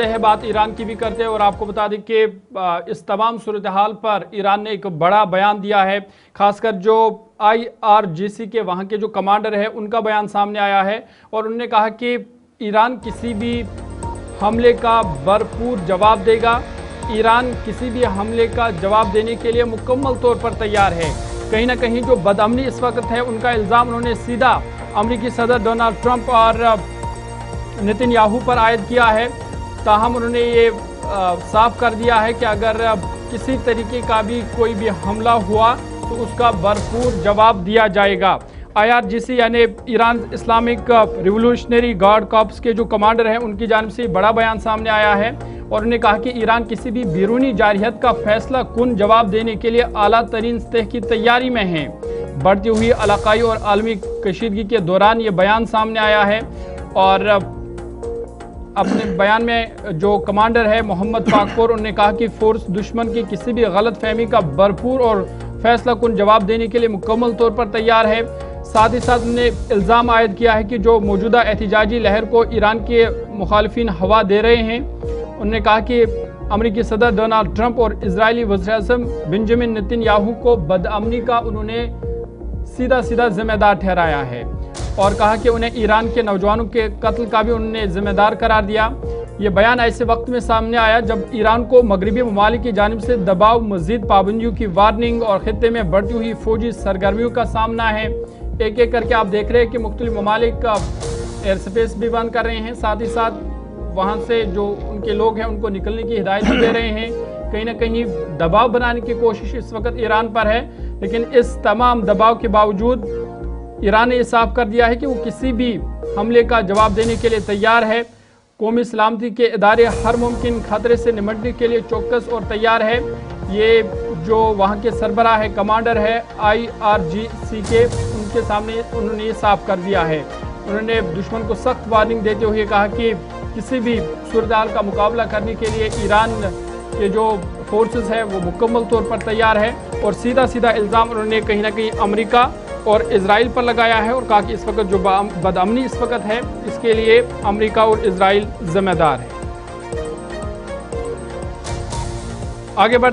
ہے بات ایران کی بھی کرتے ہیں اور آپ کو بتا دیں کہ اس تمام صورتحال پر ایران نے ایک بڑا بیان دیا ہے، خاص کر جو IRGC کے وہاں کے جو کمانڈر ہے ان کا بیان سامنے آیا ہے اور انہوں نے کہا کہ ایران کسی بھی حملے کا بھرپور جواب دے گا۔ ایران کسی بھی حملے کا جواب دینے کے لیے مکمل طور پر تیار ہے۔ کہیں نہ کہیں جو بدامنی اس وقت ہے ان کا الزام انہوں نے سیدھا امریکی صدر ڈونلڈ ٹرمپ اور نتن یاہو پر عائد کیا ہے، تاہم انہوں نے یہ صاف کر دیا ہے کہ اگر کسی طریقے کا بھی کوئی بھی حملہ ہوا تو اس کا بھرپور جواب دیا جائے گا۔ IRGC یعنی Iran Islamic revolutionary guard corps کے جو کمانڈر ہیں ان کی جانب سے بڑا بیان سامنے آیا ہے اور انہوں نے کہا کہ ایران کسی بھی بیرونی جارحیت کا فیصلہ کن جواب دینے کے لیے اعلیٰ ترین سطح کی تیاری میں ہیں۔ بڑھتی ہوئی علاقائی اور عالمی کشیدگی کے دوران یہ بیان سامنے آیا ہے اور اپنے بیان میں جو کمانڈر ہے محمد پاکپور انہوں نے کہا کہ فورس دشمن کی کسی بھی غلط فہمی کا بھرپور اور فیصلہ کن جواب دینے کے لیے مکمل طور پر تیار ہے۔ ساتھ ہی ساتھ انہوں نے الزام عائد کیا ہے کہ جو موجودہ احتجاجی لہر کو ایران کے مخالفین ہوا دے رہے ہیں، انہوں نے کہا کہ امریکی صدر ڈونلڈ ٹرمپ اور اسرائیلی وزیر اعظم بنجمن نتن یاہو کو بدامنی کا انہوں نے سیدھا ذمہ دار ٹھہرایا ہے اور کہا کہ انہیں ایران کے نوجوانوں کے قتل کا بھی انہوں نے ذمہ دار قرار دیا۔ یہ بیان ایسے وقت میں سامنے آیا جب ایران کو مغربی ممالک کی جانب سے دباؤ، مزید پابندیوں کی وارننگ اور خطے میں بڑھتی ہوئی فوجی سرگرمیوں کا سامنا ہے۔ ایک ایک کر کے آپ دیکھ رہے ہیں کہ مختلف ممالک کا ایئر سپیس بھی بند کر رہے ہیں، ساتھ ہی ساتھ وہاں سے جو ان کے لوگ ہیں ان کو نکلنے کی ہدایت بھی دے رہے ہیں۔ کہیں نہ کہیں دباؤ بنانے کی کوشش اس وقت ایران پر ہے، لیکن اس تمام دباؤ کے باوجود ایران نے یہ صاف کر دیا ہے کہ وہ کسی بھی حملے کا جواب دینے کے لیے تیار ہے۔ قومی سلامتی کے ادارے ہر ممکن خطرے سے نمٹنے کے لیے چوکس اور تیار ہے۔ یہ جو وہاں کے سربراہ ہے، کمانڈر ہے IRGC کے، ان کے سامنے انہوں نے یہ صاف کر دیا ہے۔ انہوں نے دشمن کو سخت وارننگ دیتے ہوئے کہا کہ کسی بھی صورتحال کا مقابلہ کرنے کے لیے ایران کے جو فورسز ہیں وہ مکمل طور پر تیار ہے اور سیدھا الزام انہوں نے کہیں نہ کہیں امریکہ اور اسرائیل پر لگایا ہے اور کہا کہ اس وقت جو بدامنی اس وقت ہے اس کے لیے امریکہ اور اسرائیل ذمہ دار ہے۔ آگے بڑھ